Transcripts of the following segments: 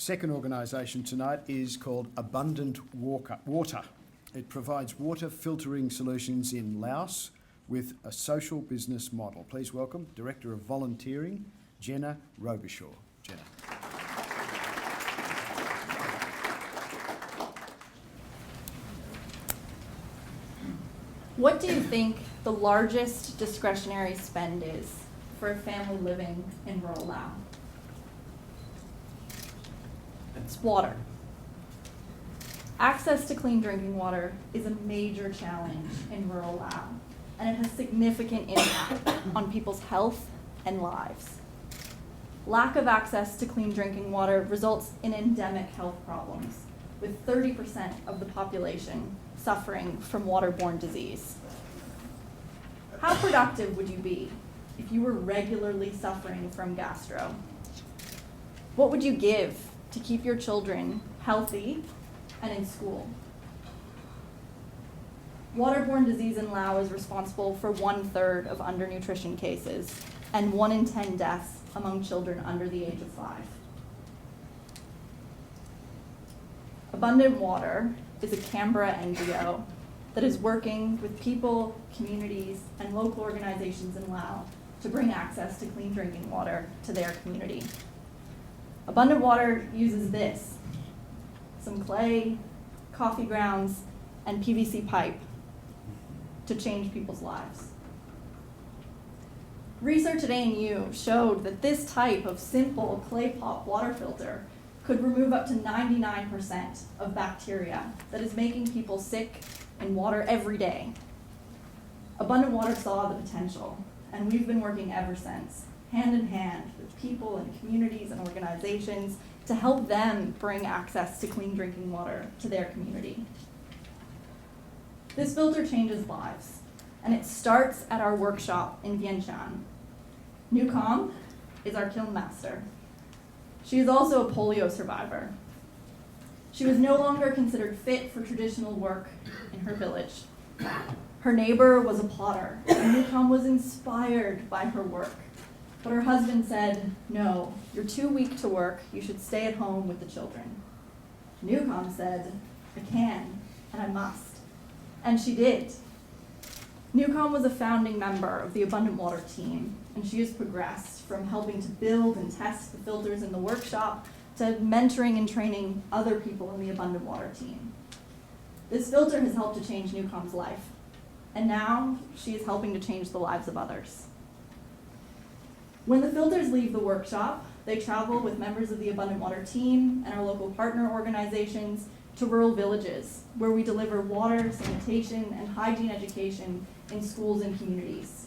Second organisation tonight is called Abundant Water. It provides water filtering solutions in Laos with a social business model. Please welcome Director of Volunteering, Jenna Robichaud. Jenna. What do you think the largest discretionary spend is for a family living in rural Laos? It's water. Access to clean drinking water is a major challenge in rural Laos, and it has significant impact on people's health and lives. Lack of access to clean drinking water results in endemic health problems, with 30% of the population suffering from waterborne disease. How productive would you be if you were regularly suffering from gastro? What would you give to keep your children healthy and in school? Waterborne disease in Laos is responsible for 1/3 of undernutrition cases and 1 in 10 deaths among children under the age of 5. Abundant Water is a Canberra NGO that is working with people, communities, and local organizations in Laos to bring access to clean drinking water to their community. Abundant Water uses this: some clay, coffee grounds, and PVC pipe to change people's lives. Research at ANU showed that this type of simple clay pot water filter could remove up to 99% of bacteria that is making people sick in water every day. Abundant Water saw the potential, and we've been working ever since, hand in hand with people and communities and organizations to help them bring access to clean drinking water to their community. This filter changes lives, and it starts at our workshop in Vientiane. New Com is our kiln master. She is also a polio survivor. She was no longer considered fit for traditional work in her village. Her neighbor was a potter, and New Com was inspired by her work. But her husband said, "No, you're too weak to work. You should stay at home with the children." New Com said, "I can, and I must." And she did. New Com was a founding member of the Abundant Water team, and she has progressed from helping to build and test the filters in the workshop to mentoring and training other people in the Abundant Water team. This filter has helped to change New Com's life, and now she is helping to change the lives of others. When the filters leave the workshop, they travel with members of the Abundant Water team and our local partner organizations to rural villages, where we deliver water, sanitation, and hygiene education in schools and communities.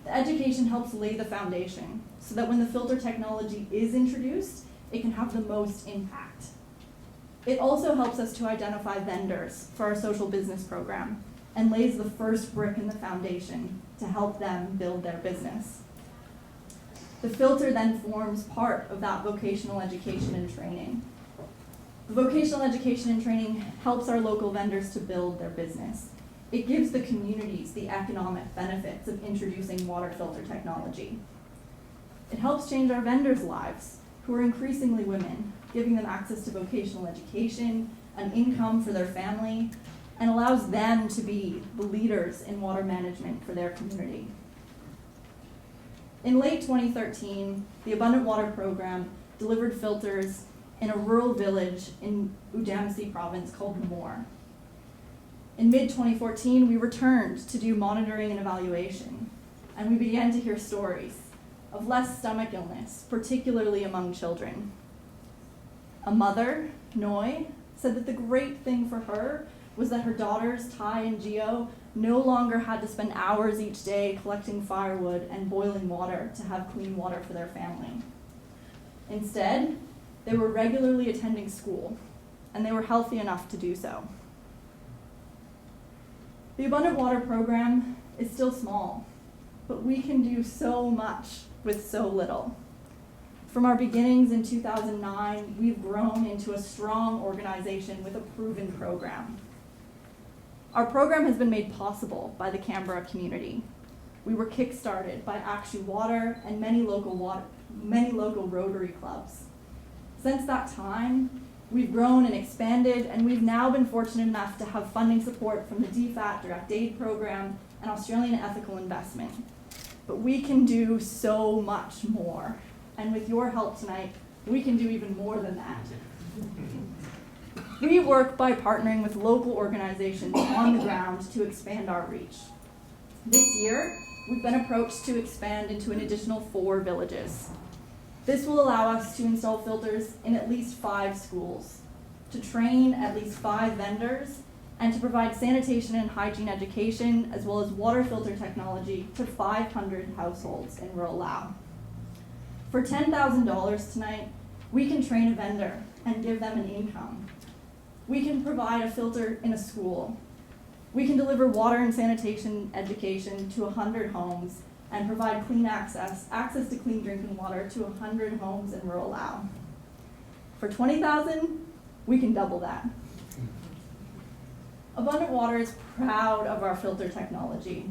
The education helps lay the foundation so that when the filter technology is introduced, it can have the most impact. It also helps us to identify vendors for our social business program and lays the first brick in the foundation to help them build their business. The filter then forms part of that vocational education and training. The vocational education and training helps our local vendors to build their business. It gives the communities the economic benefits of introducing water filter technology. It helps change our vendors' lives, who are increasingly women, giving them access to vocational education, an income for their family, and allows them to be the leaders in water management for their community. In late 2013, the Abundant Water program delivered filters in a rural village in Udamasi province called Namor. In mid-2014, we returned to do monitoring and evaluation, and we began to hear stories of less stomach illness, particularly among children. A mother, Noi, said that the great thing for her was that her daughters, Tai and Gio, no longer had to spend hours each day collecting firewood and boiling water to have clean water for their family. Instead, they were regularly attending school, and they were healthy enough to do so. The Abundant Water program is still small, but we can do so much with so little. From our beginnings in 2009, we've grown into a strong organization with a proven program. Our program has been made possible by the Canberra community. We were kickstarted by Akshu Water and many local Rotary clubs. Since that time, we've grown and expanded, and we've now been fortunate enough to have funding support from the DFAT Direct Aid Program and Australian Ethical Investment. But we can do so much more. And with your help tonight, we can do even more than that. We work by partnering with local organizations on the ground to expand our reach. This year, we've been approached to expand into an additional 4 villages. This will allow us to install filters in at least 5 schools, to train at least 5 vendors, and to provide sanitation and hygiene education, as well as water filter technology to 500 households in rural Laos. For $10,000 tonight, we can train a vendor and give them an income. We can provide a filter in a school. We can deliver water and sanitation education to 100 homes and provide clean access to clean drinking water to 100 homes in rural Laos. For $20,000, we can double that. Abundant Water is proud of our filter technology.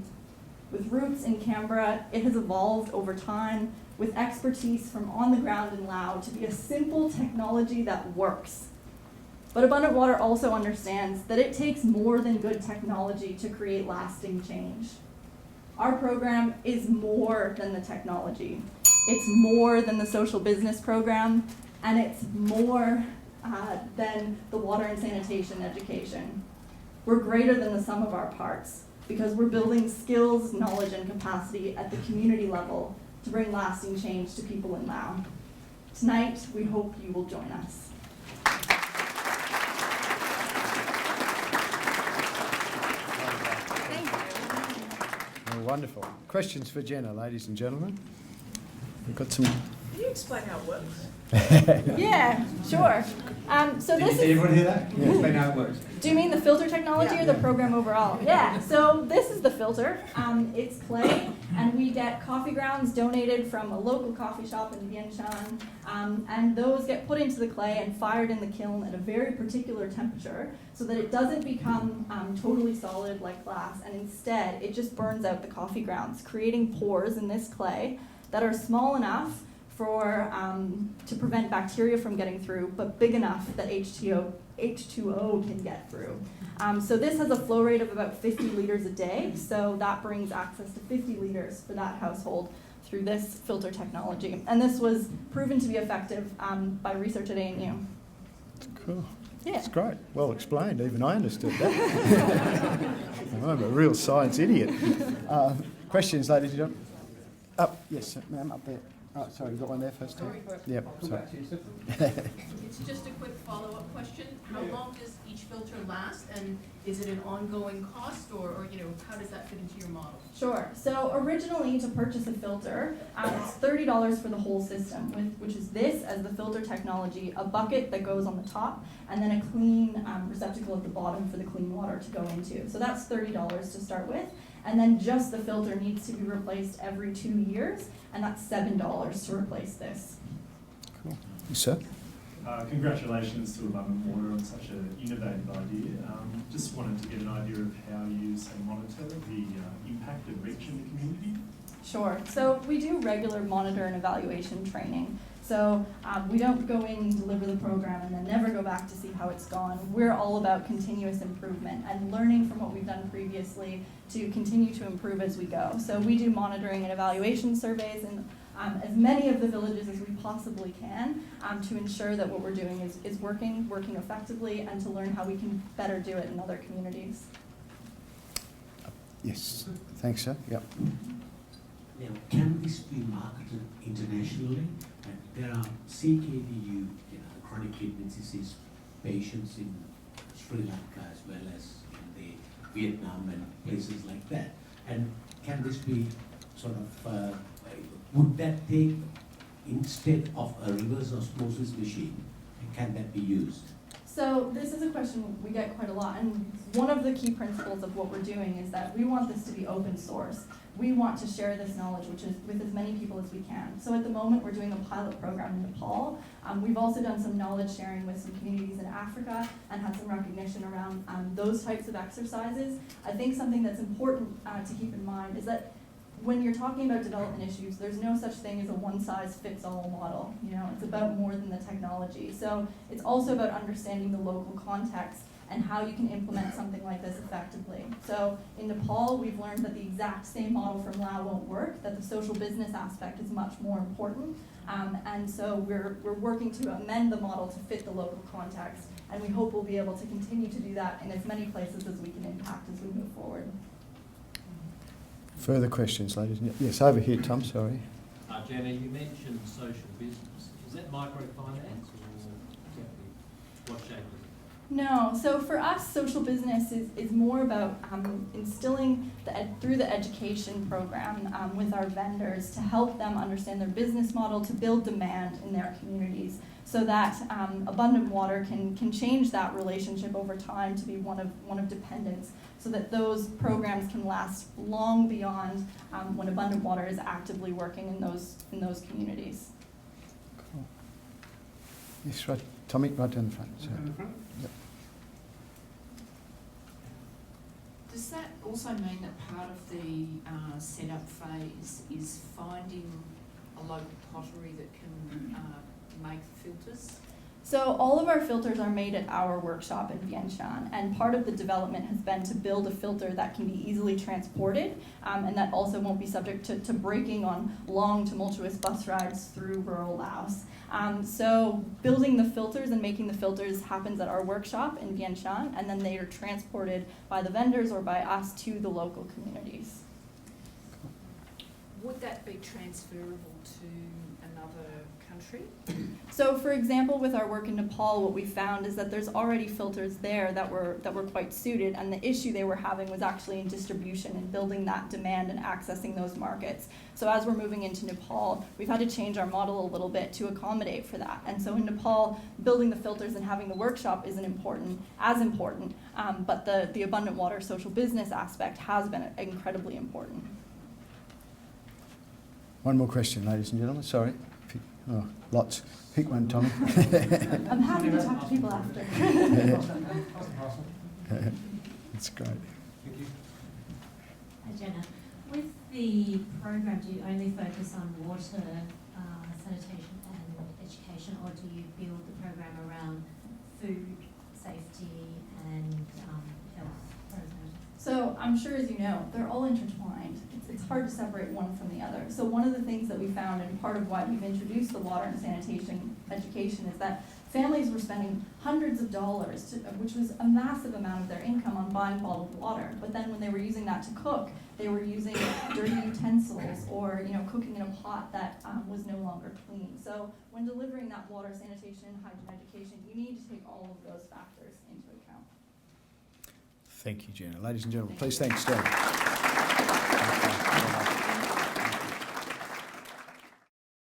With roots in Canberra, it has evolved over time with expertise from on the ground in Laos to be a simple technology that works. But Abundant Water also understands that it takes more than good technology to create lasting change. Our program is more than the technology. It's more than the social business program, and it's more than the water and sanitation education. We're greater than the sum of our parts because we're building skills, knowledge, and capacity at the community level to bring lasting change to people in Laos. Tonight, we hope you will join us. Oh, wonderful. Questions for Jenna, ladies and gentlemen? We've got some. Can you explain how it works? Yeah, sure. So this Did is. everyone hear that? Yeah. Explain how it works. Do you mean the filter technology or the program overall? Yeah, so this is the filter. It's clay, and we get coffee grounds donated from a local coffee shop in Vientiane, and those get put into the clay and fired in the kiln at a very particular temperature so that it doesn't become totally solid like glass, and instead it just burns out the coffee grounds, creating pores in this clay that are small enough for to prevent bacteria from getting through, but big enough that H2O can get through. So this has a flow rate of about 50 liters a day, so that brings access to 50 liters for that household through this filter technology. And this was proven to be effective by research at ANU. Cool. Yeah. That's great. Well explained. Even I understood that. I'm a real science idiot. Questions, ladies and gentlemen? Yes, ma'am, up there. Oh, sorry, you got one there first? Sorry. Yep, sorry. It's just a quick follow-up question. How long does each filter last, and is it an ongoing cost, or how does that fit into your model? Sure. So originally, to purchase a filter, it's $30 for the whole system, which is this as the filter technology, a bucket that goes on the top, and then a clean receptacle at the bottom for the clean water to go into. So that's $30 to start with. And then just the filter needs to be replaced every 2 years, and that's $7 to replace this. Cool. You, sir? Congratulations to Abundant Water on such an innovative idea. Just wanted to get an idea of how you monitor the impact and reach in the community. Sure. So we do regular monitor and evaluation training. So we don't go in and deliver the program and then never go back to see how it's gone. We're all about continuous improvement and learning from what we've done previously to continue to improve as we go. So we do monitoring and evaluation surveys in as many of the villages as we possibly can to ensure that what we're doing is working effectively, and to learn how we can better do it in other communities. Yes. Thanks, sir. Yep. Now, can this be marketed internationally? There are CKDU, chronic kidney disease patients in Sri Lanka as well as in the Vietnam and places like that. And can this be sort of, would that take, instead of a reverse osmosis machine, can that be used? So this is a question we get quite a lot, and one of the key principles of what we're doing is that we want this to be open source. We want to share this knowledge with as many people as we can. So at the moment, we're doing a pilot program in Nepal. We've also done some knowledge sharing with some communities in Africa and had some recognition around those types of exercises. I think something that's important to keep in mind is that when you're talking about development issues, there's no such thing as a one-size-fits-all model. You know, it's about more than the technology. So it's also about understanding the local context and how you can implement something like this effectively. So in Nepal, we've learned that the exact same model from Laos won't work, that the social business aspect is much more important. And so we're working to amend the model to fit the local context, and we hope we'll be able to continue to do that in as many places as we can impact as we move forward. Further questions, ladies? Yes, over here, Tom, sorry. Jenna, you mentioned social business. Is that microfinance or what shape is it? No, so for us, social business is more about instilling through the education program with our vendors to help them understand their business model, to build demand in their communities, so that Abundant Water can change that relationship over time to be one of dependence, so that those programs can last long beyond when Abundant Water is actively working in those communities. Cool. Yes, right. Tommy, right down the front. Sorry. Yep. Does that also mean that part of the setup phase is finding a local pottery that can make filters? So all of our filters are made at our workshop in Vientiane, and part of the development has been to build a filter that can be easily transported and that also won't be subject to breaking on long, tumultuous bus rides through rural Laos. So building the filters and making the filters happens at our workshop in Vientiane, and then they are transported by the vendors or by us to the local communities. Would that be transferable to another country? So, for example, with our work in Nepal, what we found is that there's already filters there that were quite suited, and the issue they were having was actually in distribution and building that demand and accessing those markets. So as we're moving into Nepal, we've had to change our model a little bit to accommodate for that. And so in Nepal, building the filters and having the workshop isn't as important, but the Abundant Water social business aspect has been incredibly important. One more question, ladies and gentlemen. Sorry. Oh, lots. Pick one, Tommy. I'm happy to talk to people after. That's great. Hi Jenna, with the program, do you only focus on water, sanitation and education, or do you build the program around food safety and health programs? So I'm sure, as you know, they're all intertwined. It's hard to separate one from the other. So one of the things that we found, and part of why we've introduced the water and sanitation education, is that families were spending hundreds of dollars, which was a massive amount of their income, on buying bottled water. But then when they were using that to cook, they were using dirty utensils or cooking in a pot that was no longer clean. So when delivering that water, sanitation, and hygiene education, you need to take all of those factors into account. Thank you, Jenna. Ladies and gentlemen, please thank Steve.